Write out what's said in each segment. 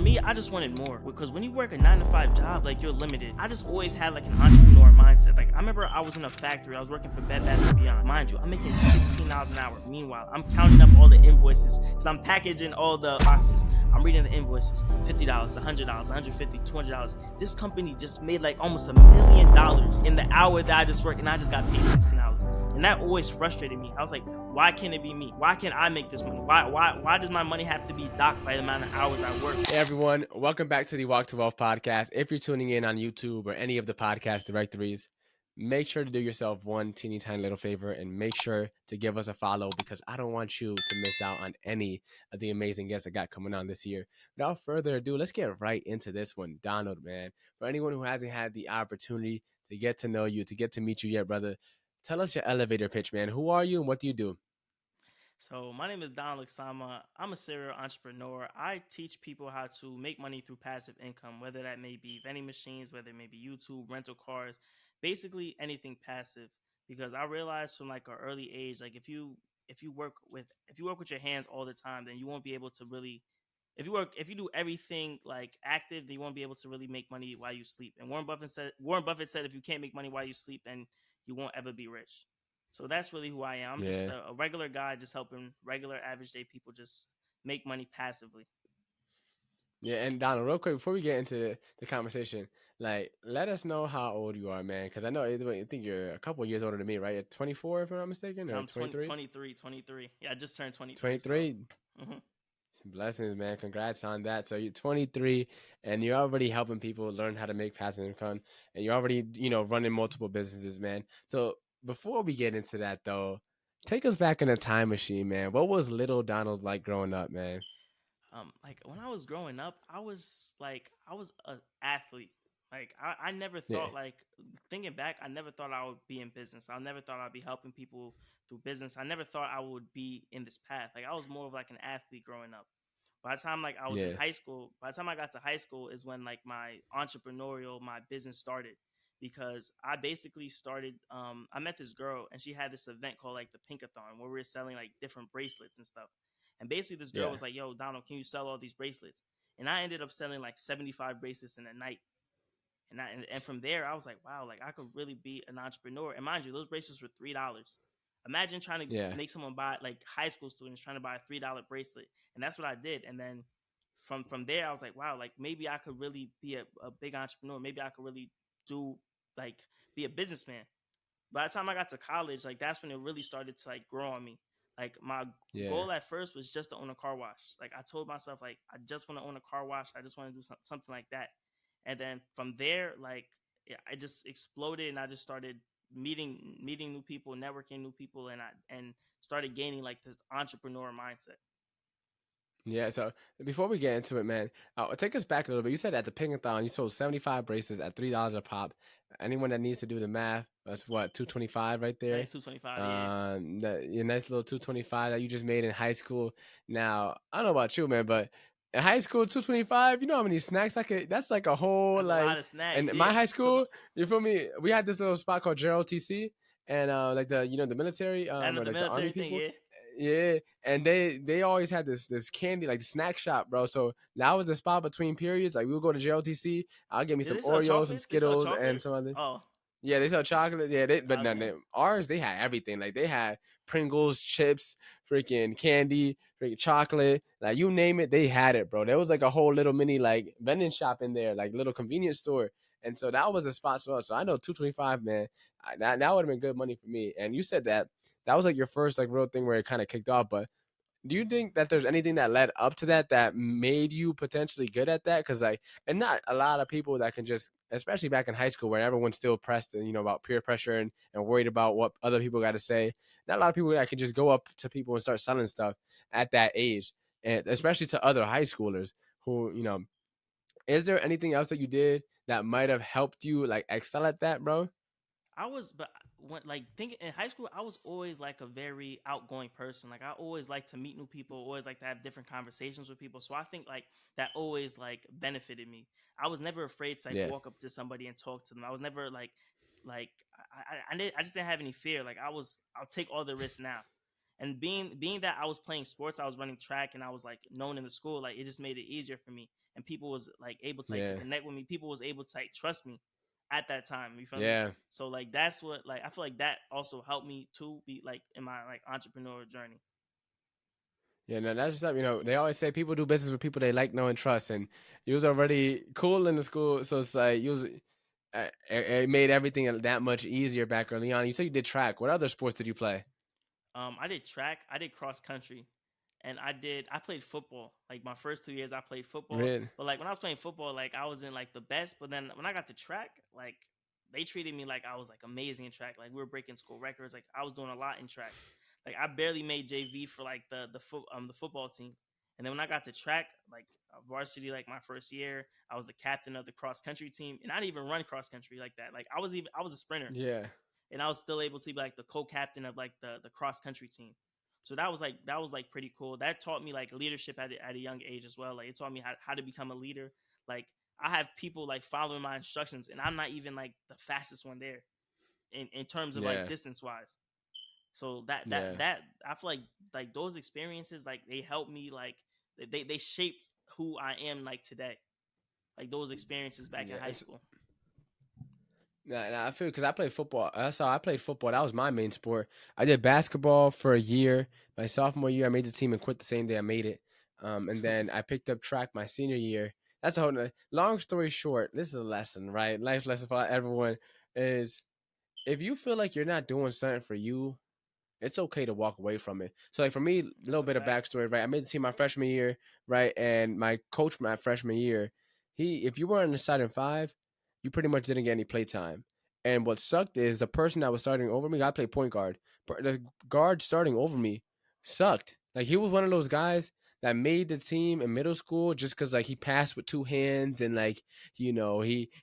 me, I just wanted more, because when you work a 9 to 5 job, like, you're limited. I just always had like an entrepreneur mindset. Like, I remember I was in a factory. I was working for Bed Bath & Beyond. Mind you, I'm making $16 an hour. Meanwhile, I'm counting up all the invoices because I'm packaging all the boxes. I'm reading the invoices. $50, $100, $150, $200. This company just made like almost $1 million in the hour that I just worked, and I just got paid $16. And that always frustrated me. I was like, why can't it be me? Why can't I make this money? Why does my money have to be docked by the amount of hours I work? Hey everyone, welcome back to the Walk to Wealth podcast. If you're tuning in on YouTube or any of the podcast directories, make sure to do yourself one teeny tiny little favor and make sure to give us a follow, because I don't want you to miss out on any of the amazing guests I got coming on this year. Without further ado, let's get right into this one. Donald, man, for anyone who hasn't had the opportunity to get to know you, to get to meet you yet, brother, tell us your elevator pitch, man. Who are you and what do you do? So my name is Donald Luxama. I'm a serial entrepreneur. I teach people how to make money through passive income, whether that may be vending machines, whether it may be YouTube, rental cars, basically anything passive. Because I realized from like an early age, like if you work with your hands all the time, then you won't be able to really, if you do everything like active, then you won't be able to really make money while you sleep. And Warren Buffett said if you can't make money while you sleep, then you won't ever be rich. So that's really who I am. I'm just Yeah. a regular guy, just helping regular average day people just make money passively. Yeah, and Donald, real quick before we get into the conversation, like, let us know how old you are, man. Because I know, I think you're a couple years older than me, right? You're 24, if I'm not mistaken, Yeah, or I'm 20, 23? 23, 23. Yeah, I just turned 23. So, 23. mhm. Blessings, man. Congrats on that. So you're 23, and you're already helping people learn how to make passive income, and you're already, running multiple businesses, man. So before we get into that, though, take us back in a time machine, man. What was little Donald like growing up, man? Like when I was growing up, I was an athlete. Like I never Yeah, thought, like, thinking back, I never thought I would be in business. I never thought I'd be helping people through business. I never thought I would be in this path. Like I was more of like an athlete growing up. By the time like I was in yeah, high school, by the time I got to high school is when like my business started, because I basically started. I met this girl and she had this event called like the Pinkathon, where we were selling like different bracelets and stuff. And basically, this girl yeah, was like, "Yo, Donald, can you sell all these bracelets?" And I ended up selling like 75 bracelets in a night. And from there, I was like, "Wow, like I could really be an entrepreneur." And mind you, those bracelets were $3. Imagine trying to yeah. make someone buy, like high school students trying to buy a $3 bracelet, and that's what I did. And then from there, I was like, "Wow, like maybe I could really be a big entrepreneur. Maybe I could really do like be a businessman." By the time I got to college, like that's when it really started to like grow on me. Like my Yeah. goal at first was just to own a car wash. Like I told myself, like I just want to own a car wash. I just want to do something like that. And then from there, like yeah, I just exploded, and I just started meeting new people, networking new people, and started gaining like this entrepreneur mindset. Yeah, so before we get into it, man, take us back a little bit. You said at the Pinkathon, you sold 75 bracelets at $3 a pop. Anyone that needs to do the math, that's what, 225 right there. Nice 225, yeah. Your nice little 225 that you just made in high school. Now, I don't know about you, man, but in high school, 225, you know how many snacks I could, that's like a whole, That's a lot like, of snacks, and yeah. my high school, you feel me? We had this little spot called JLTC, and like the military, I know or the like the army military thing, people. yeah. Yeah, and they always had this candy, like the snack shop, bro. So that was the spot between periods. Like we would go to JLTC. I'll get me Did some they sell Oreos, some chocolates? They sell Skittles, and some chocolates? other. Oh, Yeah, they sell chocolate. Yeah, but none. okay. Ours, they had everything. Like they had Pringles, chips, freaking candy, freaking chocolate. Like you name it, they had it, bro. There was like a whole little mini like vending shop in there, like little convenience store. And so that was a spot for us. So I know 225, man. That would have been good money for me. And you said that was like your first like real thing where it kind of kicked off. But do you think that there's anything that led up to that made you potentially good at that? Because like, and not a lot of people that can just, especially back in high school where everyone's still pressed and about peer pressure and worried about what other people got to say. Not a lot of people that can just go up to people and start selling stuff at that age, and especially to other high schoolers who Is there anything else that you did that might have helped you like excel at that, bro? But when like thinking in high school, I was always like a very outgoing person. Like I always like to meet new people, always like to have different conversations with people. So I think like that always like benefited me. I was never afraid to like Yeah, walk up to somebody and talk to them. I was never like I just didn't have any fear. Like I'll take all the risks now. And being that I was playing sports, I was running track, and I was like known in the school. Like it just made it easier for me, and people was like able to like to Yeah. connect with me. People was able to like trust me at that time. You feel me? Yeah. So like that's what like I feel like that also helped me to be like in my like entrepreneurial journey. Yeah, no, that's just you know, they always say people do business with people they like, know, and trust. And you was already cool in the school, so it's like you was it made everything that much easier back early on. You said you did track. What other sports did you play? I did track, I did cross country, and I played football. Like my first 2 years, I played football. Really? But like when I was playing football, like I wasn't like the best. But then when I got to track, like they treated me like I was like amazing in track. Like we were breaking school records. Like I was doing a lot in track. Like I barely made JV for like the football team. And then when I got to track, like varsity, like my first year, I was the captain of the cross country team, and I didn't even run cross country like that. Like I was a sprinter, Yeah. and I was still able to be like the co-captain of like the cross country team. So that was like pretty cool. That taught me like leadership at a young age as well. Like it taught me how to become a leader. Like I have people like following my instructions, and I'm not even like the fastest one there in terms of like Yeah. distance wise. So that Yeah. that that I feel like those experiences like they helped me like they shaped who I am like today. Like those experiences back in Yeah. high school. Nah, I feel because I played football. That's how I played football. That was my main sport. I did basketball for a year. My sophomore year, I made the team and quit the same day I made it. And then I picked up track my senior year. That's a whole. Long story short, this is a lesson, right? Life lesson for everyone is if you feel like you're not doing something for you, it's okay to walk away from it. So like for me, a That's little a bit of fact. backstory, right? I made the team my freshman year, right? And my coach my freshman year, if you weren't in the starting five, you pretty much didn't get any play time. And what sucked is the person that was starting over me, I played point guard. But the guard starting over me sucked. Like he was one of those guys that made the team in middle school just because like he passed with two hands and like he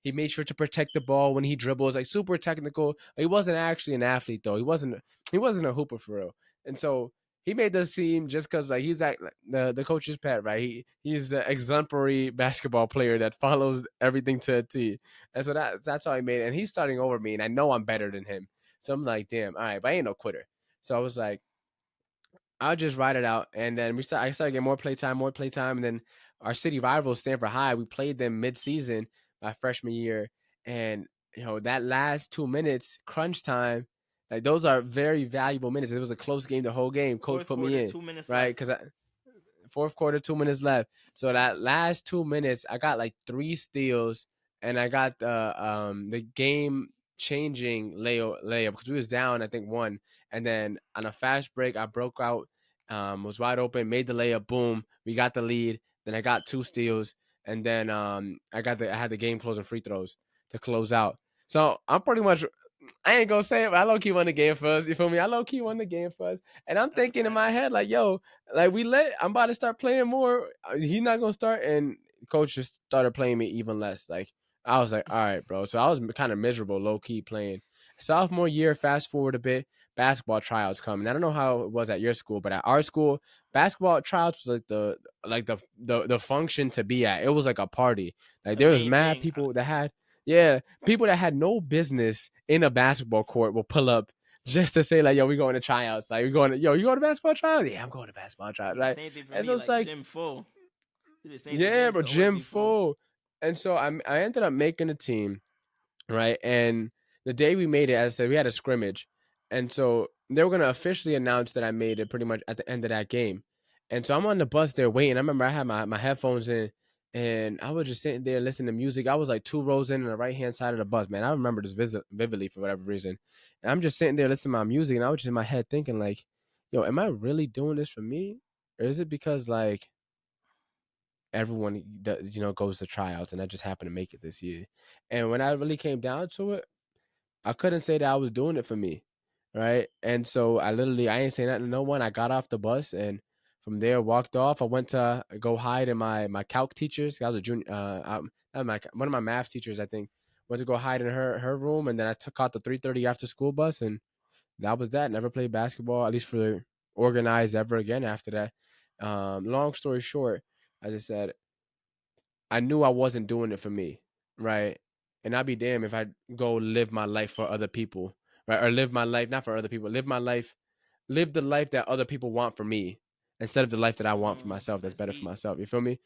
made sure to protect the ball when he dribbles, like super technical. He wasn't actually an athlete though. He wasn't a hooper for real. And so he made this team just because like he's like the coach's pet, right? He's the exemplary basketball player that follows everything to a T. And so that's how he made it. And he's starting over me, and I know I'm better than him. So I'm like, damn, all right, but I ain't no quitter. So I was like, I'll just ride it out. And then I started getting more playtime, and then our city rivals, Stanford High, we played them mid-season my freshman year, and that last 2 minutes, crunch time, like those are very valuable minutes. It was a close game the whole game. Coach Fourth put me quarter, in, 2 minutes right? left. Because fourth quarter, 2 minutes left. So that last 2 minutes, I got like three steals, and I got the game changing layup because we was down, I think one, and then on a fast break, I broke out, was wide open, made the layup, boom, we got the lead. Then I got two steals, and then I had the game closing free throws to close out. So I'm pretty much I ain't gonna say it, but I low key won the game for us. You feel me? I low key won the game for us. And I'm That's a thinking in fact. my head, like, yo, like I'm about to start playing more. He's not gonna start. And coach just started playing me even less. Like, I was like, all right, bro. So I was kind of miserable, low key playing. Sophomore year, fast forward a bit, basketball tryouts coming. I don't know how it was at your school, but at our school, basketball tryouts was like the function to be at. It was like a party. Like The there was main mad thing. people that had yeah, people that had no business in a basketball court will pull up just to say like, "Yo, we going to tryouts." Like, we going to, "Yo, you going to basketball tryouts?" Yeah, I'm going to basketball tryouts. It's the Right? same thing for And so me. it's Like like, gym full. It's the same thing. Gym yeah, used bro, to always gym be full. full. And so I ended up making a team, right? And the day we made it, as I said, we had a scrimmage, and so they were gonna officially announce that I made it pretty much at the end of that game. And so I'm on the bus there waiting. I remember I had my headphones in, and I was just sitting there listening to music. I was like two rows in on the right hand side of the bus, man. I remember this vividly for whatever reason. And I'm just sitting there listening to my music, and I was just in my head thinking like, yo, am I really doing this for me, or is it because like everyone goes to tryouts and I just happened to make it this year? And when I really came down to it, I couldn't say that I was doing it for me, right? And so I ain't saying nothing to no one. I got off the bus and from there walked off. I went to go hide in my calc teachers. I was a junior. One of my math teachers, I think, went to go hide in her room, and then I took out the 3:30 after school bus, and that was that. Never played basketball, at least for organized ever again after that. Long story short, as I said, I knew I wasn't doing it for me, right? And I'd be damned if I go live my life for other people, right? Or live my life not for other people, live my life live the life that other people want for me instead of the life that I want for Mm, myself. That's that's better for deep. myself. You feel me?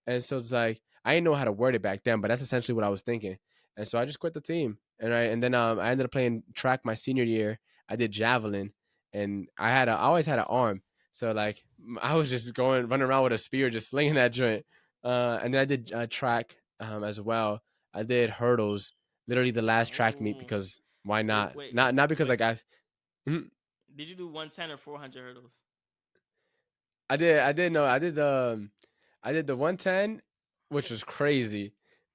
And so it's like I didn't know how to word it back then, but that's essentially what I was thinking. And so I just quit the team, and then I ended up playing track my senior year. I did javelin, and I always had an arm, so like I was just going running around with a spear, just slinging that joint. And then I did track as well. I did hurdles, literally the last track meet Oh, because why not? wait, Not because wait. like mhm. Did you do 110 or 400 hurdles? I did the 110, which was crazy,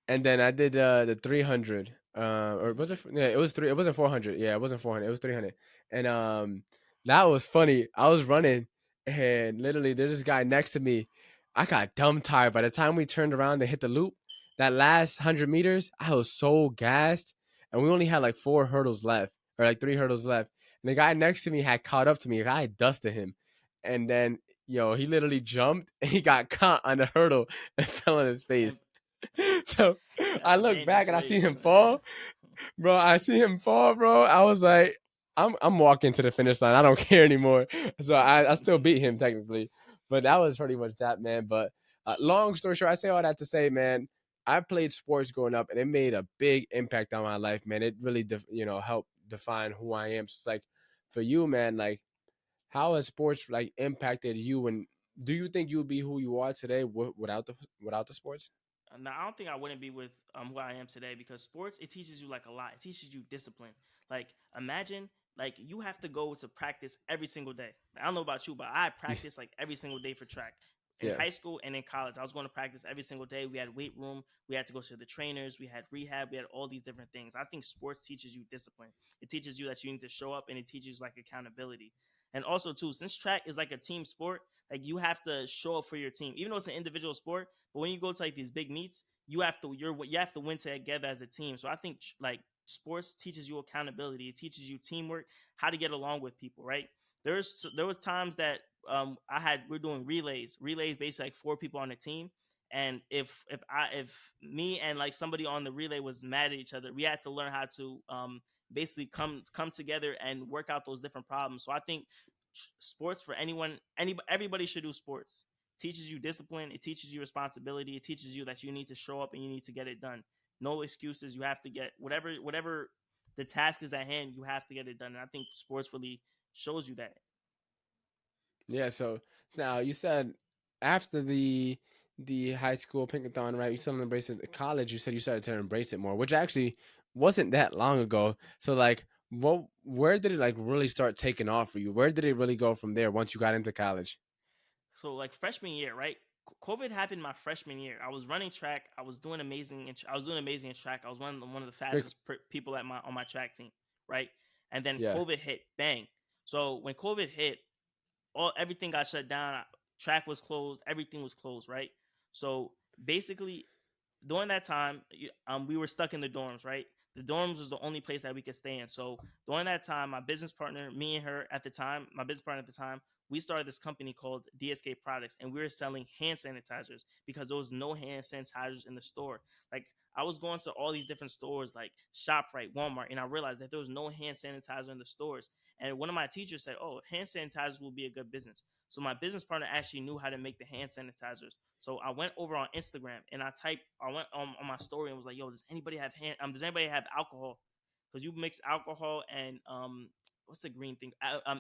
and then I did the 300. Or was it? 300. Yeah, it was three. It wasn't 400. Yeah, it wasn't 400. It was 300. And that was funny. I was running, and literally there's this guy next to me. I got dumb tired. By the time we turned around to hit the loop, that last 100 meters, I was so gassed, and we only had like four hurdles left, or like three hurdles left. And the guy next to me had caught up to me. I had dusted him, and then he literally jumped and he got caught on the hurdle and fell on his And face. So that's I a look dangerous back and I see race. him fall, bro. I see him fall, bro. I was like, I'm walking to the finish line. I don't care anymore. So I still beat him technically, but that was pretty much that, man. But long story short, I say all that to say, man, I played sports growing up, and it made a big impact on my life, man. It really, helped define who I am. So it's like for you, man, like how has sports like impacted you, and do you think you would be who you are today without the sports? Now, I don't think I wouldn't be with who I am today because sports it teaches you like a lot. It teaches you discipline. Like imagine like you have to go to practice every single day. I don't know about you, but I practice like every single day for track. In Yeah. high school and in college, I was going to practice every single day. We had weight room. We had to go to the trainers. We had rehab. We had all these different things. I think sports teaches you discipline. It teaches you that you need to show up, and it teaches like accountability. And also too, since track is like a team sport, like you have to show up for your team, even though it's an individual sport. But when you go to like these big meets, you have to win together as a team. So I think like sports teaches you accountability. It teaches you teamwork, how to get along with people. Right? There was times that we're doing relays. Relays basically like four people on a team. And if me and like somebody on the relay was mad at each other, we had to learn how to basically come together and work out those different problems. So I think sports for everybody should do sports. It teaches you discipline. It teaches you responsibility. It teaches you that you need to show up and you need to get it done. No excuses. You have to get whatever the task is at hand. You have to get it done. And I think sports really shows you that. Yeah. So now you said after the high school pinkathon, right? You still embrace it. At college, you said you started to embrace it more, which actually wasn't that long ago. So like, where did it like really start taking off for you? Where did it really go from there once you got into college? So like freshman year, right? COVID happened my freshman year. I was running track. I was doing amazing. I was doing amazing in track. I was one of the Quick- fastest people at my on my track team, right? And then Yeah. COVID hit, bang. So when COVID hit, all everything got shut down. Track was closed. Everything was closed, right? So basically, during that time, we were stuck in the dorms, right? The dorms was the only place that we could stay in. So during that time, my business partner, me and her at the time, my business partner at the time, we started this company called DSK Products, and we were selling hand sanitizers because there was no hand sanitizers in the store. Like I was going to all these different stores like ShopRite, Walmart, and I realized that there was no hand sanitizer in the stores. And one of my teachers said, "Oh, hand sanitizers will be a good business." So my business partner actually knew how to make the hand sanitizers. So I went over on Instagram and I went on my story and was like, "Yo, does anybody have alcohol? Because you mix alcohol and what's the green thing?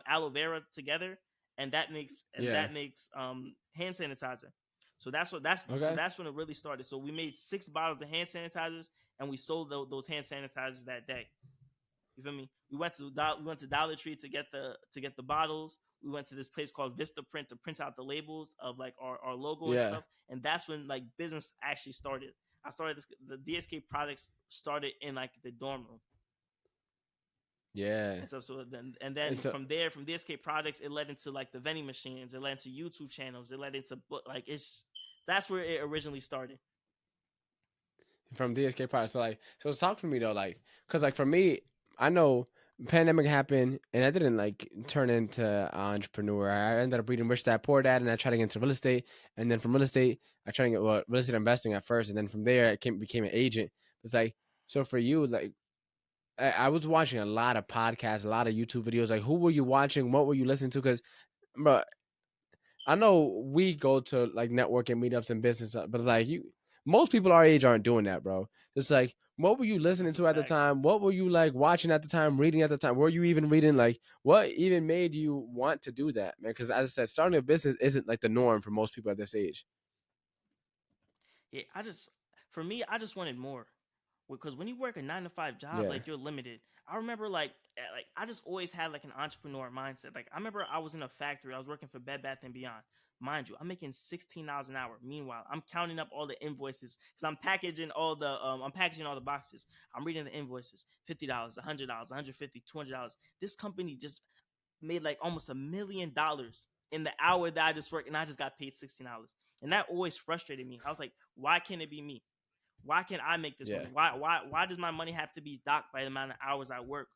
Aloe vera together, and Yeah. that makes hand sanitizer." So Okay. that's when it really started. So we made 6 bottles of hand sanitizers and we sold those hand sanitizers that day. You feel me? We went to Dollar Tree to get the bottles. We went to this place called Vista Print to print out the labels of like our logo and Yeah. stuff. And that's when like business actually started. The DSK products started in like the dorm room Yeah. and stuff. And so From there, from DSK products, it led into like the vending machines. It led into YouTube channels. It led into book like it's that's where it originally started. from DSK Products. So talk for me though, like, cause like for me, I know pandemic happened and I didn't like turn into an entrepreneur. I ended up reading Rich Dad Poor Dad and I tried to get into real estate. And then from real estate, I tried to get real estate investing at first. And then from there, became an agent. It's like, so for you, like, I was watching a lot of podcasts, a lot of YouTube videos. Like, who were you watching? What were you listening to? Because, bro, I know we go to like networking meetups and business, but like most people our age aren't doing that, bro. It's like, what were you listening That's a to at the fact. time? What were you like watching at the time, reading at the time? Were you even reading? Like, what even made you want to do that, man? Because as I said, starting a business isn't like the norm for most people at this age. Yeah, for me, I just wanted more. Because when you work a 9 to 5 job, Yeah, like you're limited. I remember like I just always had like an entrepreneur mindset. Like I remember I was in a factory. I was working for Bed Bath and Beyond. Mind you, I'm making $16 an hour. Meanwhile, I'm counting up all the invoices because I'm packaging all the boxes. I'm reading the invoices. $50, $100, 150, $200. This company just made like almost $1 million in the hour that I just worked, and I just got paid $16. And that always frustrated me. I was like, why can't it be me? Why can't I make this yeah, money? Why does my money have to be docked by the amount of hours I work?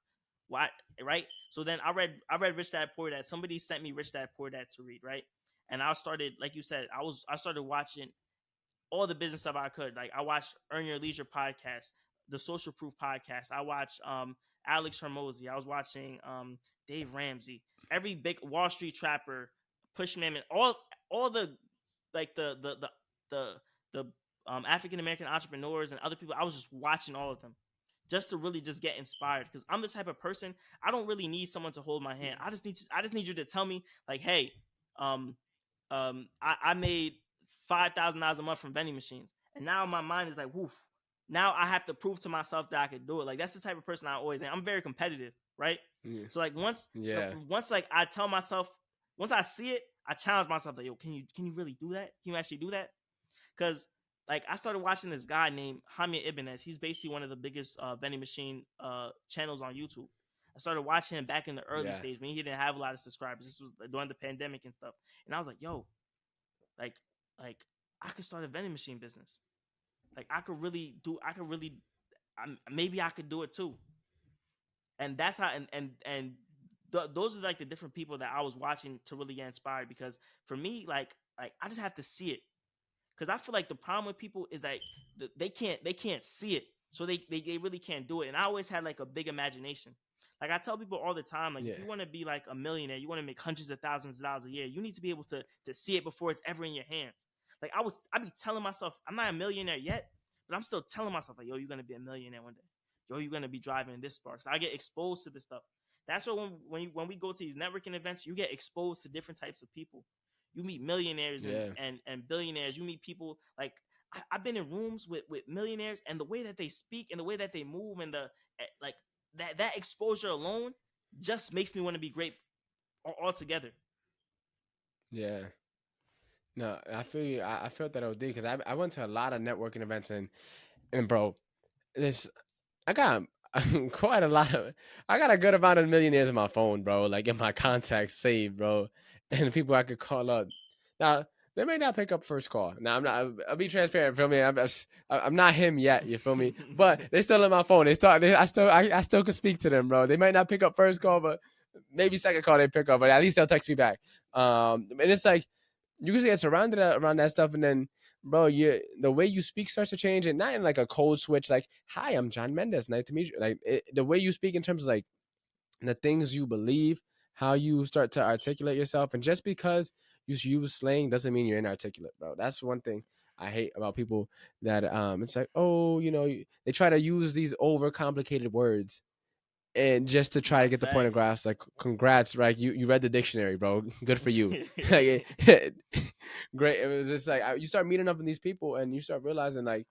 Why, right? So then I read Rich Dad Poor Dad. Somebody sent me Rich Dad Poor Dad to read, right? And I started, like you said, I started watching all the business stuff I could. Like I watched Earn Your Leisure podcast, the Social Proof podcast. I watched Alex Hermosi. I was watching Dave Ramsey. Every big Wall Street Trapper, Push Mammoth, all the like the the African American entrepreneurs and other people. I was just watching all of them just to really just get inspired because I'm the type of person I don't really need someone to hold my hand. I just need you to tell me like, hey, um, I made $5,000 a month from vending machines, and now my mind is like, woof. Now I have to prove to myself that I could do it. Like that's the type of person I always am. I'm very competitive, right? yeah, So like yeah, once like I tell myself, once I see it, I challenge myself like, yo, can you really do that? Can you actually do that? Because like I started watching this guy named Hamia Ibanez. He's basically one of the biggest vending machine channels on YouTube. I started watching him back in the early yeah, stage when he didn't have a lot of subscribers. This was during the pandemic and stuff. And I was like, yo, like like I could start a vending machine business. Like I could really maybe I could do it too. And that's how those are like the different people that I was watching to really get inspired because for me like I just have to see it because I feel like the problem with people is that they can't see it, so they really can't do it. And I always had like a big imagination. Like I tell people all the time, like if yeah, you want to be like a millionaire, you want to make hundreds of thousands of dollars a year, you need to be able to see it before it's ever in your hands. Like I be telling myself, I'm not a millionaire yet, but I'm still telling myself like, yo, you're gonna be a millionaire one day. Yo, you're gonna be driving in this Sparks. I get exposed to this stuff. That's why when we go to these networking events, you get exposed to different types of people. You meet millionaires yeah, and billionaires. You meet people like I've been in rooms with millionaires, and the way that they speak and the way that they move and the like that exposure alone just makes me want to be great altogether. yeah. No, I feel you. I felt that OD because I went to a lot of networking events and bro, this I got quite a lot of. I got a good amount of millionaires in my phone, bro. Like in my contacts saved, bro, and the people I could call up. Now they may not pick up first call. Now I'm not. I'll be transparent. Feel me? I'm not him yet. You feel me? But they still in my phone. I still can speak to them, bro. They might not pick up first call, but maybe second call they pick up. But at least they'll text me back. And it's like you can get surrounded around that stuff, and then bro, the way you speak starts to change, and not in like a cold switch, like "Hi, I'm John Mendes, nice to meet you." Like the way you speak in terms of like the things you believe, how you start to articulate yourself, and just because you use slang doesn't mean you're inarticulate, bro. That's one thing I hate about people that it's like, oh, they try to use these overcomplicated words and just to try Nah, to get the point facts. across. Like, congrats, right? You read the dictionary, bro. Good for you. Like, great. It was just like you start meeting up with these people, and you start realizing like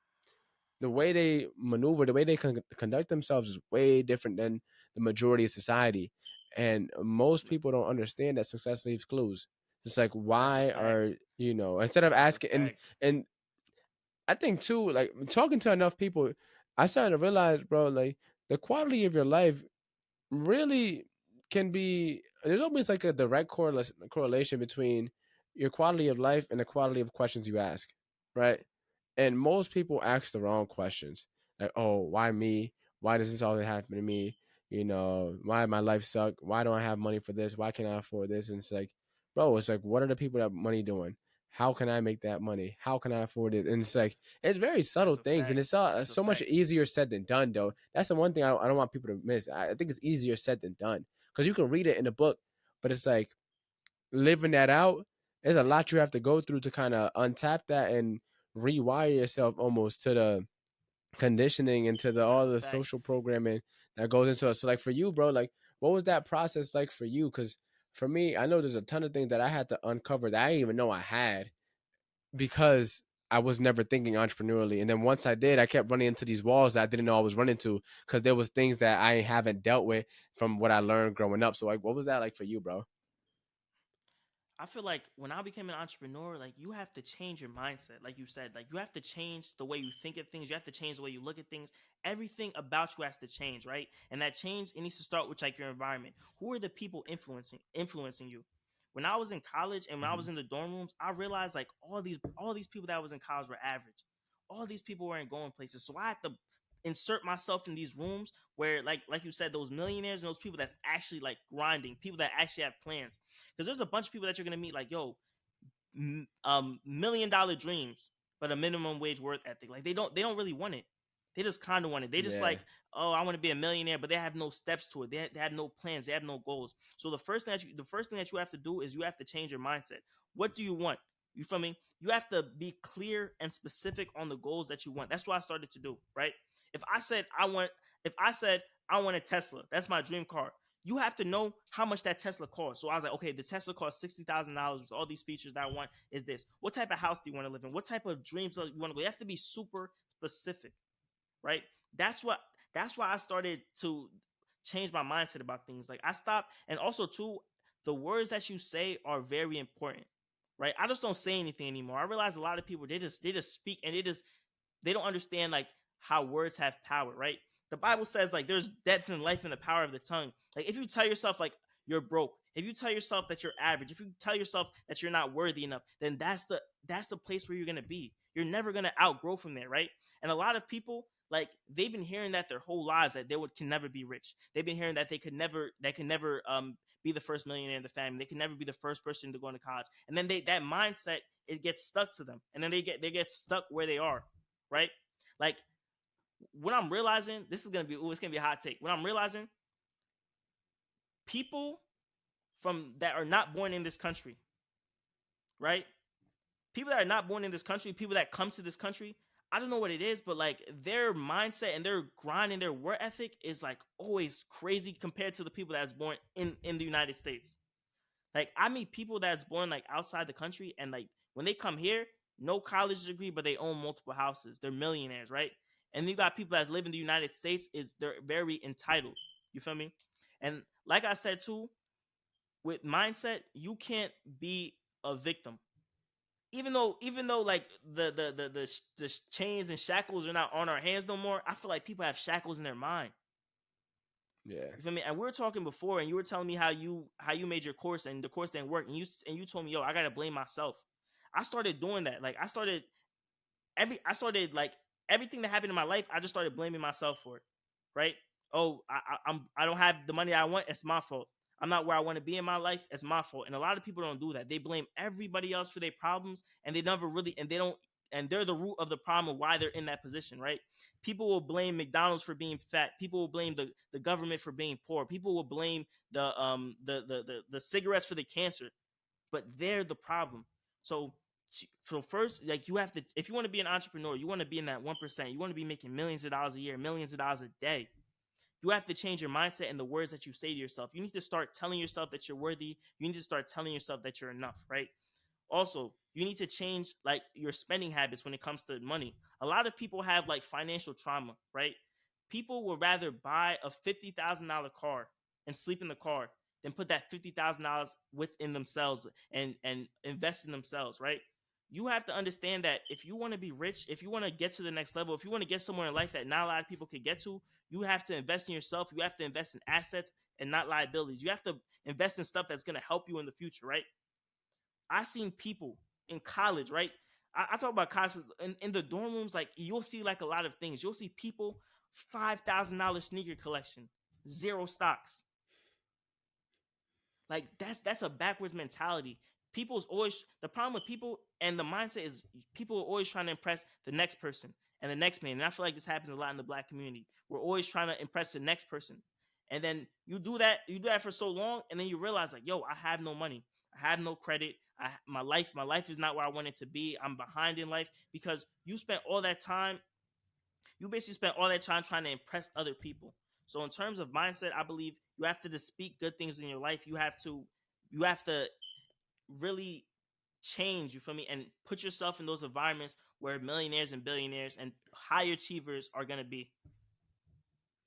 the way they maneuver, the way they conduct themselves is way different than the majority of society. And most people don't understand that success leaves clues. It's like, That's a why fact. are instead of That's a asking, fact. and I think too, like talking to enough people, I started to realize, bro, like the quality of your life really can be. There's always like a direct correlation between your quality of life and the quality of questions you ask, right? And most people ask the wrong questions, like, oh, why me? Why does this always happen to me? Why my life suck? Why don't I have money for this? Why can't I afford this? And it's like, bro, it's like, what are the people that have money doing? how can I make that money? How can I afford it? And it's like it's very subtle That's a things, and fact. it's That's a so much fact. easier said than done. Though that's the one thing I don't want people to miss. I think it's easier said than done because you can read it in a book, but it's like living that out. There's a lot you have to go through to kind of untap that and rewire yourself almost to the conditioning and to the That's all a the fact. social programming that goes into it. So like for you, bro, like what was that process like for you? Because for me, I know there's a ton of things that I had to uncover that I didn't even know I had because I was never thinking entrepreneurially. And then once I did, I kept running into these walls that I didn't know I was running to because there was things that I haven't dealt with from what I learned growing up. So like, what was that like for you, bro? I feel like when I became an entrepreneur, like you have to change your mindset. Like you said, like you have to change the way you think of things. You have to change the way you look at things. Everything about you has to change, right? And that change, it needs to start with like your environment. Who are the people influencing you? When I was in college and when I Mm-hmm. was in the dorm rooms, I realized like all these people that was in college were average. All these people weren't going places. So I had to insert myself in these rooms where like you said, those millionaires and those people that's actually like grinding, people that actually have plans, because there's a bunch of people that you're gonna meet like, yo, $1 million dreams, but a minimum wage worth ethic. Like they don't really want it. They just kind of want it. They just Yeah. like, oh, I want to be a millionaire, but they have no steps to it. They have no plans. They have no goals. So the first thing that you have to do is you have to change your mindset. What do you want? You feel me? You have to be clear and specific on the goals that you want. That's what I started to do, right? If I said if I said I want a Tesla, that's my dream car. You have to know how much that Tesla costs. So I was like, okay, the Tesla costs $60,000 with all these features that I want. Is this? What type of house do you want to live in? What type of dreams do you want to go? You have to be super specific, right? That's what. That's why I started to change my mindset about things. Like I stopped, and also too, the words that you say are very important, right? I just don't say anything anymore. I realize a lot of people they just speak and they don't understand like how words have power, right? The Bible says like there's death and life in the power of the tongue. Like if you tell yourself like you're broke, if you tell yourself that you're average, if you tell yourself that you're not worthy enough, then that's the place where you're gonna be. You're never gonna outgrow from there, right? And a lot of people like they've been hearing that their whole lives that can never be rich. They've been hearing that they can never be the first millionaire in the family. They can never be the first person to go into college. And then that mindset it gets stuck to them, and then they get stuck where they are, right? Like what I'm realizing, this is it's gonna be a hot take. What I'm realizing, people from that are not born in this country, right? People that are not born in this country, people that come to this country, I don't know what it is, but like their mindset and their grind and their work ethic is like always crazy compared to the people that's born in the United States. Like I meet people that's born like outside the country, and like when they come here, no college degree, but they own multiple houses. They're millionaires, right? And you got people that live in the United States is they're very entitled. You feel me? And like I said too, with mindset, you can't be a victim. Even though like the chains and shackles are not on our hands no more, I feel like people have shackles in their mind. Yeah. You feel me? And we were talking before, and you were telling me how you made your course and the course didn't work, and you told me, yo, I gotta blame myself. I started doing that. Like I started like everything that happened in my life, I just started blaming myself for it. Right? Oh, I don't have the money I want. It's my fault. I'm not where I want to be in my life. It's my fault. And a lot of people don't do that. They blame everybody else for their problems, and they never really and they don't and they're the root of the problem of why they're in that position, right? People will blame McDonald's for being fat. People will blame the government for being poor. People will blame the cigarettes for the cancer, but they're the problem. So first, like you have to, if you want to be an entrepreneur, you want to be in that 1%. You want to be making millions of dollars a year, millions of dollars a day. You have to change your mindset and the words that you say to yourself. You need to start telling yourself that you're worthy. You need to start telling yourself that you're enough, right? Also, you need to change like your spending habits when it comes to money. A lot of people have like financial trauma, right? People would rather buy a $50,000 car and sleep in the car than put that $50,000 within themselves and invest in themselves, right? You have to understand that if you want to be rich, if you want to get to the next level, if you want to get somewhere in life that not a lot of people could get to, you have to invest in yourself. You have to invest in assets and not liabilities. You have to invest in stuff that's going to help you in the future, right? I seen people in college, right? I talk about college in the dorm rooms. Like you'll see like a lot of things. You'll see people $5,000 sneaker collection, zero stocks. Like that's a backwards mentality. people's always the problem with people and the mindset is people are always trying to impress the next person and the next man. And I feel like this happens a lot in the black community. We're always trying to impress the next person. And then you do that for so long, and then you realize like, yo, I have no money. I have no credit. My life is not where I want it to be. I'm behind in life because you spent all that time. You basically spent all that time trying to impress other people. So in terms of mindset, I believe you have to just speak good things in your life. You have to really change, you feel me, and put yourself in those environments where millionaires and billionaires and high achievers are gonna be.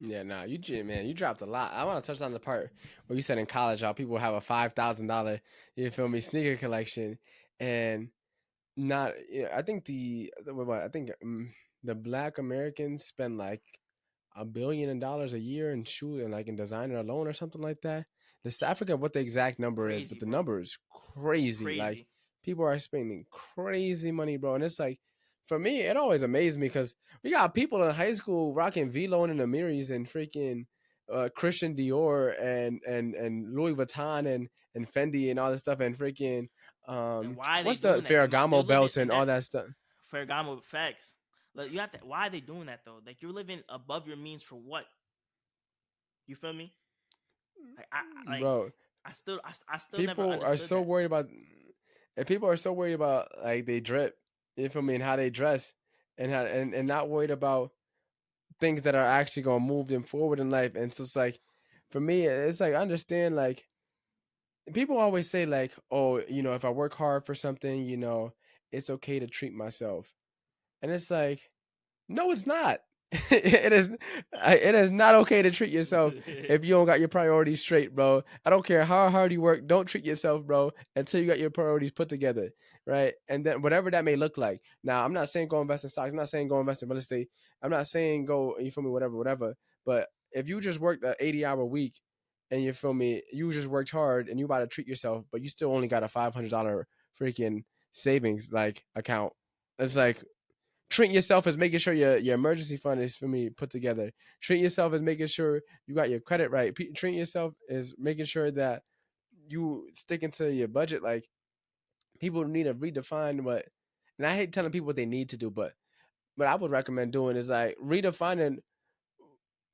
Yeah, nah, man, you dropped a lot. I want to touch on the part where you said in college how people have a $5,000, you feel me, sneaker collection, and not. Yeah, I think I think the Black Americans spend like $1 billion a year in shoe and like in designer alone or something like that. I forget what the exact number is, but Crazy, the bro. number is crazy. Like Crazy. people are spending crazy money, bro. And it's like for me, it always amazed me because we got people in high school rocking V-Lone and Amiris and freaking Christian Dior and Louis Vuitton and Fendi and all this stuff and freaking And why are they what's the doing that? They're Ferragamo living belts and and all that that stuff. Ferragamo facts. Like you have to. Why are they doing that though? Like you're living above your means for what? You feel me? Like like Bro, I still never people are understood so that. worried about and people are so worried about like they drip, you feel me, and how they dress and not worried about things that are actually gonna move them forward in life. And so it's like for me, it's like I understand like people always say like, oh, if I work hard for something, it's okay to treat myself. And it's like, no, it's not. it is it is not okay to treat yourself if you don't got your priorities straight, bro. I don't care how hard you work, don't treat yourself, bro, until you got your priorities put together, right? And then whatever that may look like. Now, I'm not saying go invest in stocks. I'm not saying go invest in real estate. I'm not saying go, you feel me, whatever. But if you just worked an 80-hour week and you feel me, you just worked hard and you about to treat yourself, but you still only got a $500 freaking savings like account. It's like treat yourself as making sure your emergency fund is for me put together. Treat yourself as making sure you got your credit right. Treat yourself as making sure that you sticking to your budget. Like people need to redefine what, and I hate telling people what they need to do, but what I would recommend doing is like redefining.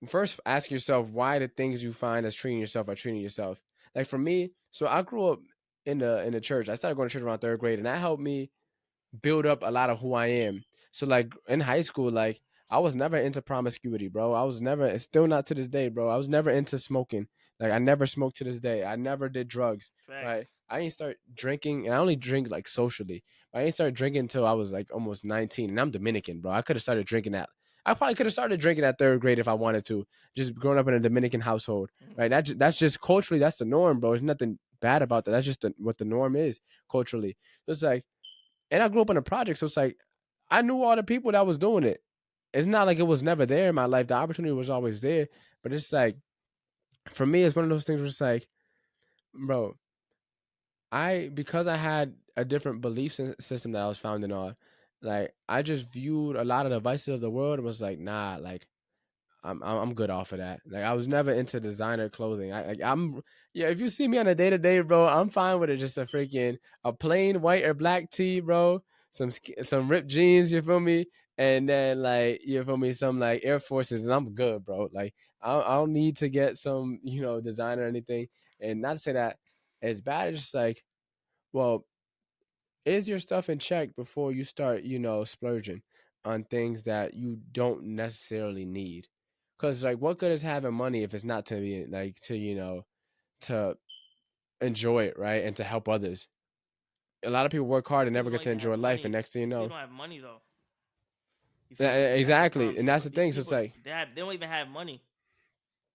First, ask yourself why the things you find as treating yourself are treating yourself. Like for me, so I grew up in the church. I started going to church around third grade, and that helped me build up a lot of who I am. So like in high school, like I was never into promiscuity, bro. I was never, it's still not to this day, bro. I was never into smoking. Like I never smoked to this day. I never did drugs. Right. Facts. I didn't start drinking, and I only drink like socially. I didn't start drinking until I was like almost 19, and I'm Dominican, bro. I could have started drinking at. I probably could have started drinking at third grade if I wanted to. Just growing up in a Dominican household, right? Hmm. That's just culturally that's the norm, bro. There's nothing bad about that. That's just what the norm is culturally. So it's like and I grew up in a project, so it's like I knew all the people that was doing it. It's not like it was never there in my life. The opportunity was always there, but it's like for me, it's one of those things where it's like, bro, because I had a different belief system that I was founding on, like I just viewed a lot of the vices of the world and was like, nah, like I'm good off of that. Like I was never into designer clothing. I'm yeah. If you see me on a day to day, bro, I'm fine with it. Just a plain white or black tee, bro. Some ripped jeans. You feel me? And then like you feel me? Some like Air Forces, and I'm good, bro. Like I don't need to get some designer or anything. And not to say that it's bad. It's just like, well, is your stuff in check before you start, splurging on things that you don't necessarily need? Because like, what good is having money if it's not to be like to enjoy it, right, and to help others? A lot of people work hard These and never people get don't to even have enjoy life, and money. next thing you These people know, don't have money though. You yeah, feel me? That's the exactly, problem. and that's the These thing. So it's people like, they don't even have money.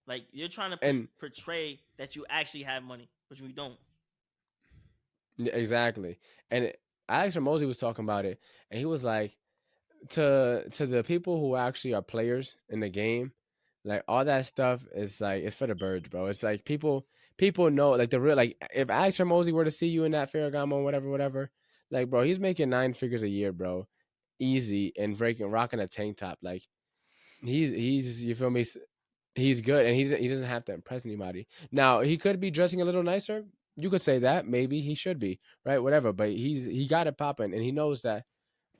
Like you're trying to and portray that you actually have money, but you don't. yeah, exactly, and Alex Ramosi was talking about it, and he was like, to the people who actually are players in the game, like all that stuff is like it's for the birds, bro. It's like people know like the real like if Alex Ramosi were to see you in that Ferragamo, whatever, like bro, he's making 9 figures a year, bro, easy, and breaking rocking a tank top. Like he's you feel me? He's good, and he doesn't have to impress anybody. Now he could be dressing a little nicer, You could say that maybe he should be, right? Whatever, but he got it popping, and he knows that,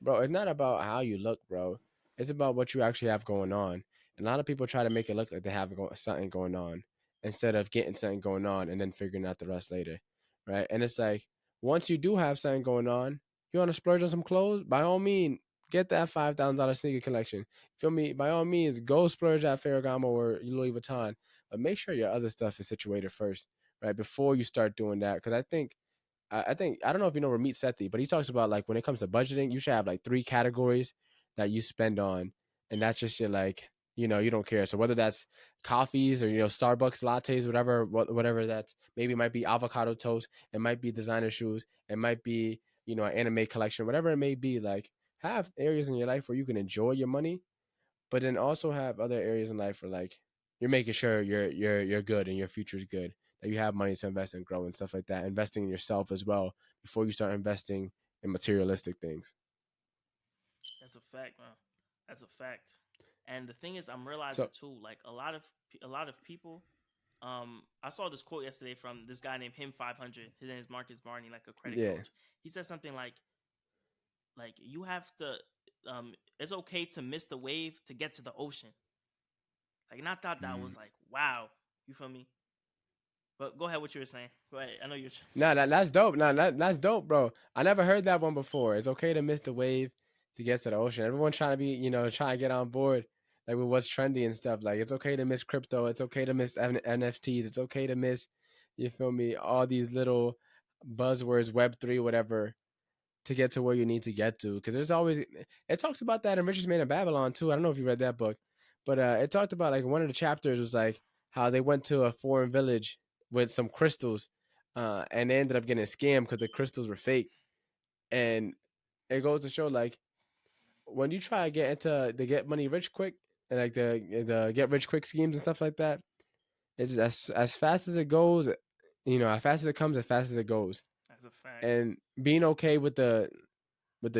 bro. It's not about how you look, bro. It's about what you actually have going on. And a lot of people try to make it look like they have something going on instead of getting something going on and then figuring out the rest later, right? And it's like once you do have something going on, you want to splurge on some clothes. By all means, get that $5,000 sneaker collection. Feel me? By all means, go splurge at Ferragamo or Louis Vuitton, but make sure your other stuff is situated first, right? Before you start doing that, because I think I don't know if you know Ramit Sethi, but he talks about like when it comes to budgeting, you should have like three categories that you spend on, and that's just your like you don't care. So whether that's coffees or Starbucks lattes, whatever that's maybe it might be avocado toast, it might be designer shoes, it might be an anime collection, whatever it may be. Like have areas in your life where you can enjoy your money, but then also have other areas in life where like you're making sure you're good and your future is good, that you have money to invest and grow and stuff like that, investing in yourself as well before you start investing in materialistic things. That's a fact, man. That's a fact. And the thing is, I'm realizing So too, like a lot of people. I saw this quote yesterday from this guy named Him 500. His name is Marcus Barney, like a credit yeah. coach. He said something like you have to. It's okay to miss the wave to get to the ocean. Like, and I thought that Mm. was like, wow. You feel me? But go ahead, what you were saying. Go ahead. I know you're. Nah, that's dope. Nah, that's dope, bro. I never heard that one before. It's okay to miss the wave to get to the ocean. Everyone's trying to be, trying to get on board, like with what's trendy and stuff. Like it's okay to miss crypto. It's okay to miss NFTs. It's okay to miss, you feel me? All these little buzzwords, Web3, whatever, to get to where you need to get to. Because there's always it talks about that in Richest Man in Babylon too. I don't know if you read that book, but it talked about like one of the chapters was like how they went to a foreign village with some crystals, and they ended up getting scammed because the crystals were fake. And it goes to show like when you try to get into the get money rich quick and like the get rich quick schemes and stuff like that, it's just as fast as it goes, as fast as it comes, as fast as it goes. That's a fact. And being okay with the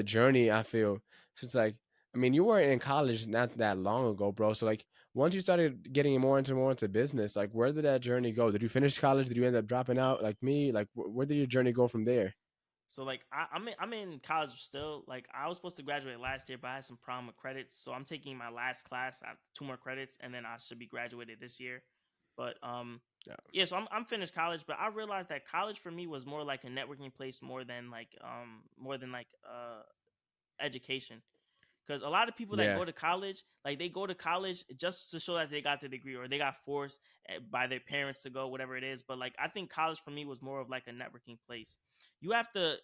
journey, I feel. So it's like, I mean, you weren't in college not that long ago, bro. So like, once you started getting more into business, like, where did that journey go? Did you finish college? Did you end up dropping out like me? Like, where did your journey go from there? So like I'm in college still. Like I was supposed to graduate last year, but I had some problem with credits. So I'm taking my last class. I have two more credits, and then I should be graduated this year. But Yeah, yeah. So I'm finished college, but I realized that college for me was more like a networking place more than like education. Because a lot of people that yeah, go to college, like they go to college just to show that they got the degree or they got forced by their parents to go, whatever it is. But like I think college for me was more of like a networking place. You have to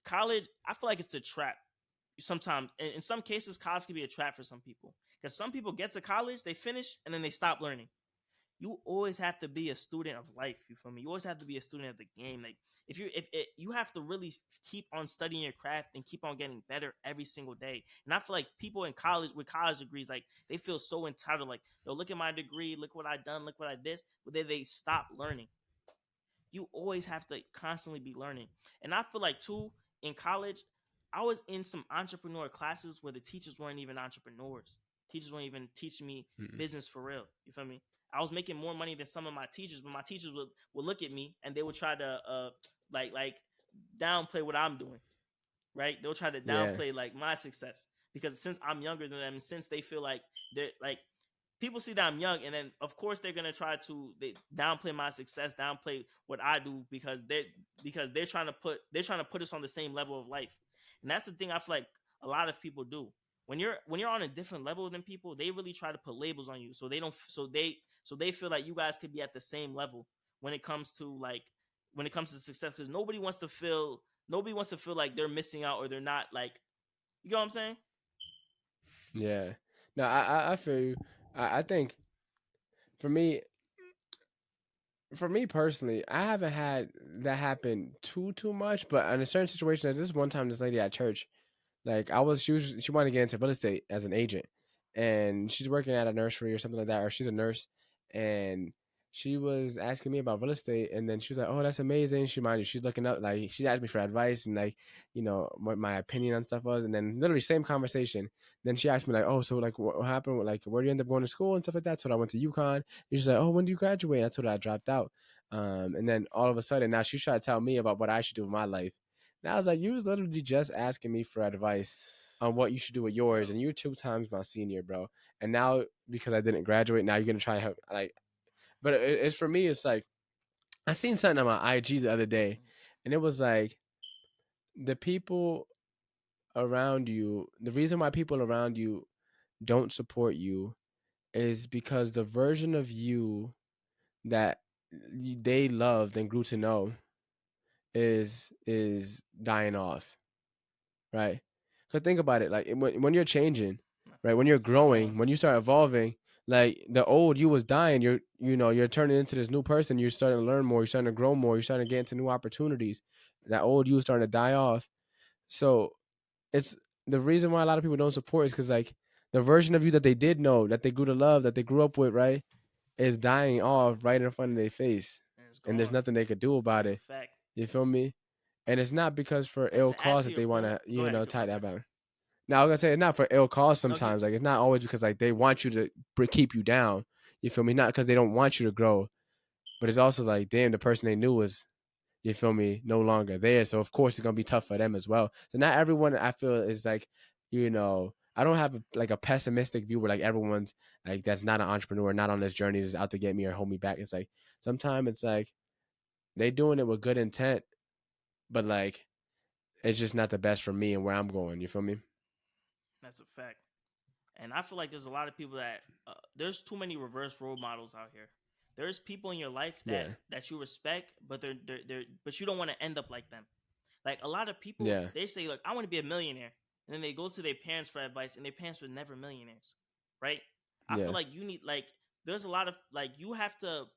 college. I feel like it's a trap. Sometimes, in some cases, college can be a trap for some people because some people get to college, they finish, and then they stop learning. You always have to be a student of life. You feel me? You always have to be a student of the game. Like if you have to really keep on studying your craft and keep on getting better every single day. And I feel like people in college with college degrees, like they feel so entitled. Like, yo, look at my degree, look what I done, look what I did. But then they stop learning. You always have to constantly be learning. And I feel like too in college, I was in some entrepreneur classes where the teachers weren't even entrepreneurs. Teachers weren't even teaching me mm, business for real. You feel me? I was making more money than some of my teachers, but my teachers would look at me and they would try to like downplay what I'm doing. Right? They'll try to yeah, downplay like my success because since I'm younger than them, since they feel like they're like people see that I'm young, and then of course they're gonna try to they downplay my success, downplay what I do because they're trying to put us on the same level of life, and that's the thing I feel like a lot of people do. When you're on a different level than people, they really try to put labels on you, so they don't so they feel like you guys could be at the same level when it comes to when it comes to success because nobody wants to feel like they're missing out or they're not like you know what I'm saying. yeah. No, I feel you. I think for me, for me personally, I haven't had that happen too much, but in a certain situation, like this one time, this lady at church, like she wanted to get into real estate as an agent, and she's working at a nursery or something like that, or she's a nurse, and she was asking me about real estate, and then she was like, "Oh, that's amazing." She mind you, she's looking up, like she asked me for advice and like what my opinion on stuff was, and then literally same conversation. Then she asked me like, "Oh, so like what happened? Like where do you end up going to school and stuff like that?" So I went to UConn. And she's like, "Oh, when do you graduate?" I told her I dropped out. And then all of a sudden now she's trying to tell me about what I should do with my life. And I was like, you was literally just asking me for advice on what you should do with yours, and you're 2 times my senior, bro. And now because I didn't graduate, now you're gonna try to help. Like, but it's for me. It's like I seen something on my IG the other day, and it was like the people around you. The reason why people around you don't support you is because the version of you that they loved and grew to know is dying off, right? Because think about it, like when you're changing, right? When you're growing, when you start evolving, like the old you was dying, you're turning into this new person. You're starting to learn more. You're starting to grow more. You're starting to get into new opportunities. That old you is starting to die off. So it's the reason why a lot of people don't support is because like the version of you that they did know, that they grew to love, that they grew up with, right, is dying off right in front of their face, And it's and there's gone. nothing they could do about That's a it. fact. You feel me? And it's not because for And ill to add cause to that your they want point, to, go ahead. tie My that bad. back. Now I was gonna say it's not for ill cause Okay. sometimes. Like it's not always because like they want you to keep you down. You feel me? Not because they don't want you to grow, but it's also like damn, the person they knew was, you feel me, no longer there. So of course it's gonna be tough for them as well. So not everyone I feel is like, I don't have like a pessimistic view where like everyone's like that's not an entrepreneur, not on this journey, is out to get me or hold me back. It's like sometimes it's like they doing it with good intent, but like it's just not the best for me and where I'm going. You feel me? That's a fact. And I feel like there's a lot of people that there's too many reverse role models out here. There's people in your life Yeah. that you respect, but they're but you don't want to end up like them. Like a lot of people, Yeah. they say, "Look, I want to be a millionaire," and then they go to their parents for advice, and their parents were never millionaires, right? I feel Yeah. like you need like there's a lot of like you have to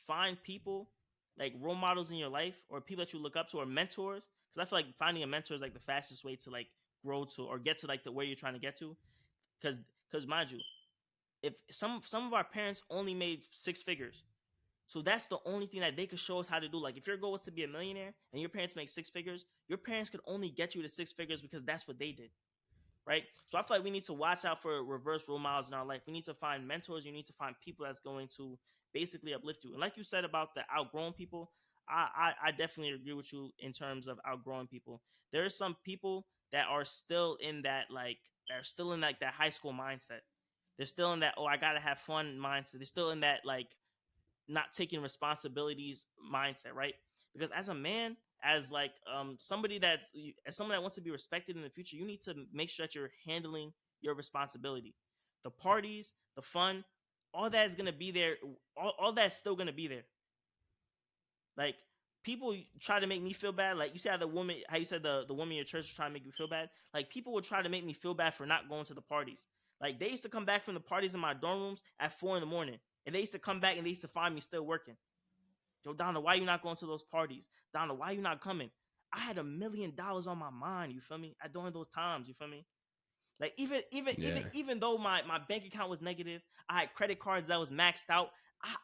find people like role models in your life or people that you look up to or mentors, because I feel like finding a mentor is like the fastest way to like grow to or get to like the where you're trying to get to, because mind you, if some of our parents only made 6 figures, so that's the only thing that they could show us how to do. Like if your goal was to be a millionaire and your parents make 6 figures, your parents could only get you to 6 figures because that's what they did, right? So I feel like we need to watch out for reverse role models in our life. We need to find mentors. You need to find people that's going to basically uplift you. And like you said about the outgrown people, I definitely agree with you in terms of outgrowing people. There are some people that are still in that like they're still in like that high school mindset. They're still in that, oh, I gotta have fun mindset. They're still in that like not taking responsibilities mindset, right? Because as a man, as like somebody that's as someone that wants to be respected in the future, you need to make sure that you're handling your responsibility. The parties, the fun, all that is gonna be there. All that's still gonna be there. Like people try to make me feel bad. Like you said, the woman, how you said the woman in your church was trying to make you feel bad. Like people would try to make me feel bad for not going to the parties. Like they used to come back from the parties in my dorm rooms at 4 in the morning, and they used to come back and they used to find me still working. Yo, Donna, why you not going to those parties? Donna, why you not coming? I had $1 million on my mind. You feel me? At during those times, you feel me? Like Yeah. even though my bank account was negative, I had credit cards that was maxed out.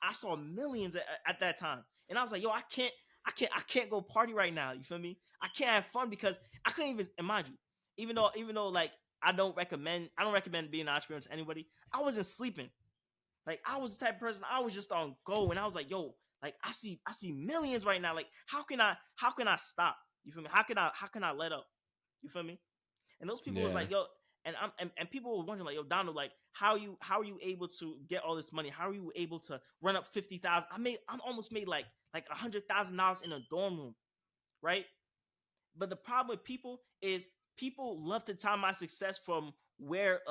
I saw millions at that time, and I was like, yo, I can't go party right now. You feel me? I can't have fun because I couldn't even. And mind you, even though like I don't recommend being an entrepreneur to anybody. I wasn't sleeping. Like I was the type of person I was just on go, and I was like, yo, like I see millions right now. Like how can I stop? You feel me? How can I let up? You feel me? And those people was Yeah. like, yo, and people were wondering like, yo, Donald, like how are you able to get all this money? How are you able to run up 50,000? I'm almost made like $100,000 in a dorm room, right? But the problem with people is people love to tie my success from where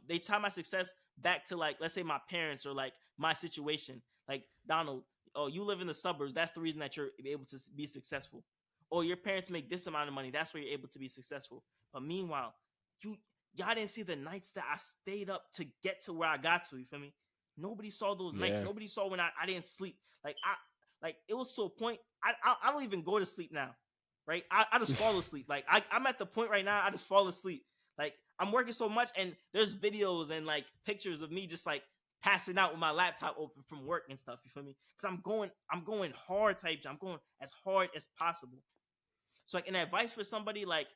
they tie my success back to like let's say my parents or like my situation. Like Donald, oh, you live in the suburbs. That's the reason that you're able to be successful. Or your parents make this amount of money. That's where you're able to be successful. But meanwhile, you y'all didn't see the nights that I stayed up to get to where I got to. You feel me? Nobody saw those nights. Yeah. Nobody saw when I didn't sleep. Like it was to a point. I don't even go to sleep now, right? I just fall asleep. Like I'm at the point right now. I just fall asleep. Like I'm working so much, and there's videos and like pictures of me just like passing out with my laptop open from work and stuff. You feel me? Because I'm going hard type. I'm going as hard as possible. So like an advice for somebody like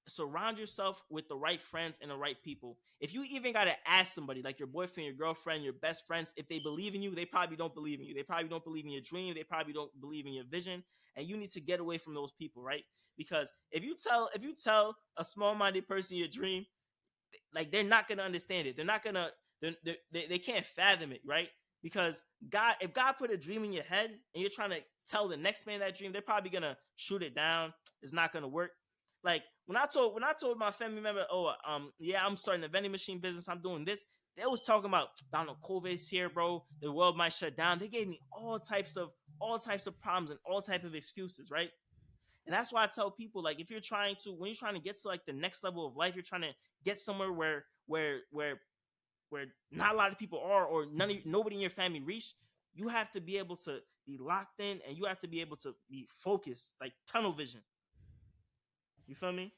surround yourself with the right friends and the right people. If you even got to ask somebody like your boyfriend, your girlfriend, your best friends, if they believe in you, they probably don't believe in you. They probably don't believe in your dream. They probably don't believe in your vision. And you need to get away from those people, right? Because if you tell a small-minded person your dream, like they're not gonna understand it. They're not gonna they can't fathom it, right? Because God, if God put a dream in your head and you're trying to tell the next man that dream, they're probably gonna shoot it down. It's not gonna work. Like when I told my family member, oh, yeah, I'm starting a vending machine business. I'm doing this. They was talking about Donald COVID's here, bro. The world might shut down. They gave me all types of problems and all type of excuses, right? And that's why I tell people, like, if you're trying to, when you're trying to get to like the next level of life, you're trying to get somewhere where not a lot of people are, or nobody in your family reach. You have to be able to be locked in, and you have to be able to be focused, like tunnel vision. You feel me?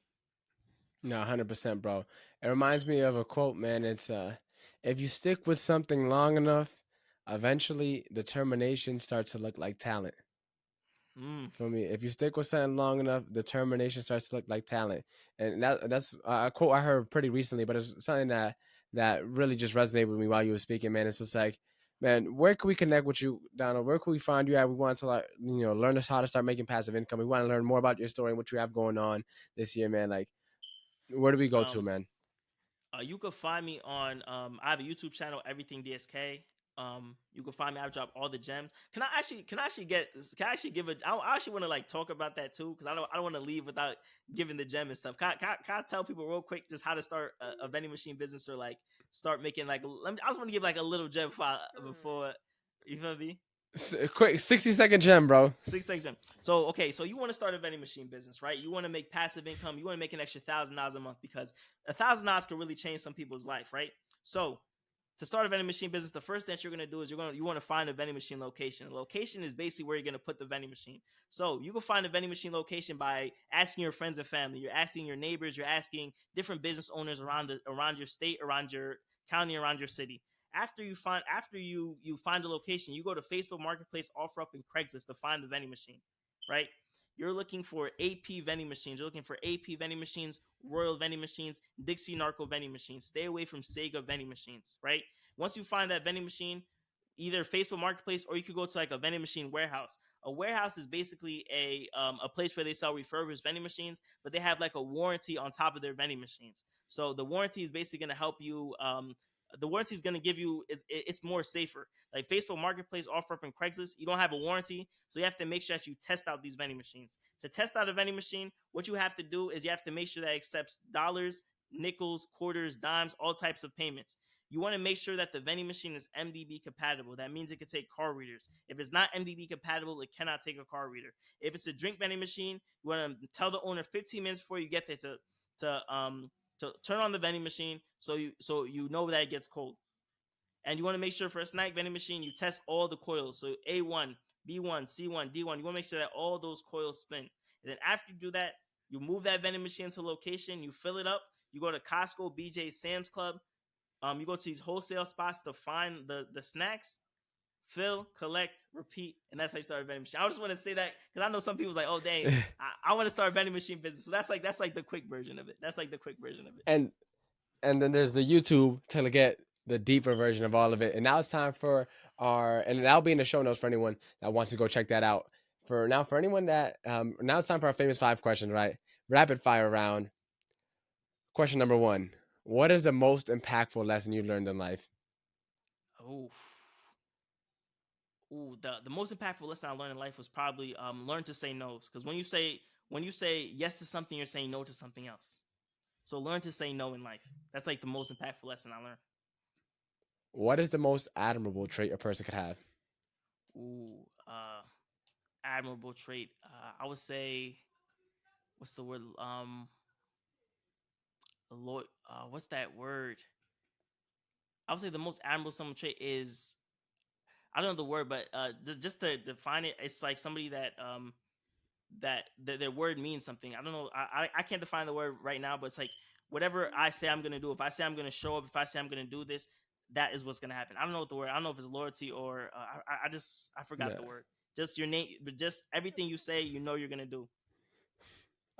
No, 100%, bro. It reminds me of a quote, man. It's if you stick with something long enough, eventually determination starts to look like talent. Mm. For me, if you stick with something long enough, determination starts to look like talent. And that's a quote I heard pretty recently, but it's something that really just resonated with me while you were speaking, man. It's just like, man, where can we connect with you, Donald? Where can we find you at? We want to, like, learn us how to start making passive income. We want to learn more about your story and what you have going on this year, man. Like, where do we go to, Um, man? you can find me on. I have a YouTube channel, Everything DSK. You can find me. I drop all the gems. Can I actually give a? I actually want to like talk about that too, because I don't want to leave without giving the gem and stuff. Can I tell people real quick just how to start a vending machine business, or like start making like? I just want to give like a little gem before you feel me. Quick 60-second gem, bro. 6 seconds gem. So okay, so you want to start a vending machine business, right? You want to make passive income. You want to make an extra $1,000 a month, because $1,000 could really change some people's life, right? So to start a vending machine business, the first thing you're gonna do is you want to find a vending machine location. The location is basically where you're gonna put the vending machine. So you can find a vending machine location by asking your friends and family. You're asking your neighbors. You're asking different business owners around your state, around your county, around your city. After you find a location, you go to Facebook Marketplace, OfferUp, and Craigslist to find the vending machine, right? You're looking for AP vending machines. You're looking for AP vending machines, Royal vending machines, Dixie Narco vending machines. Stay away from Sega vending machines, right? Once you find that vending machine, either Facebook Marketplace, or you could go to like a vending machine warehouse. A warehouse is basically a place where they sell refurbished vending machines, but they have like a warranty on top of their vending machines. So the warranty is basically going to help you. The warranty is going to give you, it's more safer. Like Facebook Marketplace, OfferUp, and Craigslist, you don't have a warranty, so you have to make sure that you test out these vending machines. To test out a vending machine, what you have to do is you have to make sure that it accepts dollars, nickels, quarters, dimes, all types of payments. You want to make sure that the vending machine is MDB compatible. That means it can take card readers. If it's not MDB compatible, it cannot take a card reader. If it's a drink vending machine, you want to tell the owner 15 minutes before you get there to turn on the vending machine, so you know that it gets cold. And you want to make sure for a snack vending machine, you test all the coils. So A1, B1, C1, D1. You want to make sure that all those coils spin. And then after you do that, you move that vending machine to location, you fill it up, you go to Costco, BJ, Sam's Club. You go to these wholesale spots to find the snacks, fill, collect, repeat, and that's how you start a vending machine. I just want to say that because I know some people's like, oh dang, I want to start a vending machine business. So that's like the quick version of it. That's like the quick version of it. And then there's the YouTube to get the deeper version of all of it. And now it's time for and that'll be in the show notes for anyone that wants to go check that out. For anyone that now it's time for our famous 5 questions, right? Rapid fire round. Question number 1: what is the most impactful lesson you learned in life? Oh, the most impactful lesson I learned in life was probably learn to say no. Because when you say yes to something, you're saying no to something else. So learn to say no in life. That's like the most impactful lesson I learned. What is the most admirable trait a person could have? Ooh, admirable trait. I would say, what's the word? What's that word? I would say the most admirable some trait is, I don't know the word, but just to define it, it's like somebody that their word means something. I don't know. I can't define the word right now, but it's like whatever I say I'm gonna do. If I say I'm gonna show up, if I say I'm gonna do this, that is what's gonna happen. I don't know what the word. I don't know if it's loyalty or I forgot Yeah. the word. Just your name, but just everything you say, you're gonna do.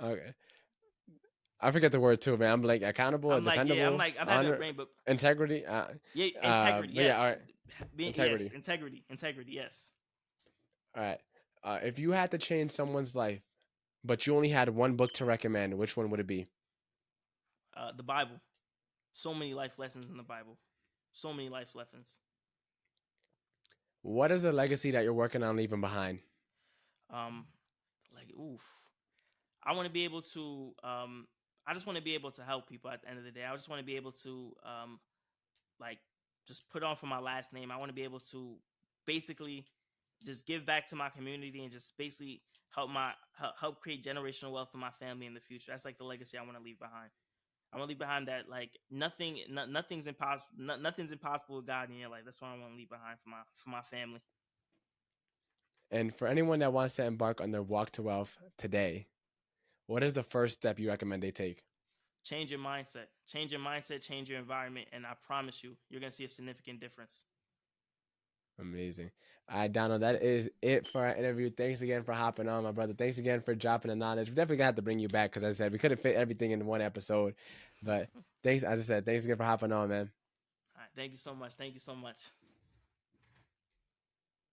Okay. I forget the word too, man. I'm like accountable, I'm like, yeah, dependable, I'm having a honor, brain, but integrity. yeah, integrity, But yeah, all yes, right, yes, integrity. integrity, yes. All right. If you had to change someone's life, but you only had one book to recommend, which one would it be? The Bible, so many life lessons in the Bible, so many life lessons. What is the legacy that you're working on leaving behind? Um, like, oof, I want to be able to, I just want to be able to help people at the end of the day. I just want to be able to, like, just put on for my last name. I want to be able to basically just give back to my community and just basically help create generational wealth for my family in the future. That's like the legacy I want to leave behind. I want to leave behind that like nothing's impossible. Nothing's impossible with God in your life. That's what I want to leave behind for my family. And for anyone that wants to embark on their walk to wealth today, what is the first step you recommend they take? Change your mindset. Change your mindset. Change your environment, and I promise you, you're gonna see a significant difference. Amazing. All right, Donald, that is it for our interview. Thanks again for hopping on, my brother. Thanks again for dropping the knowledge. We're definitely gonna have to bring you back because, as I said, we couldn't fit everything in one episode. But thanks, as I said, thanks again for hopping on, man. All right, thank you so much. Thank you so much.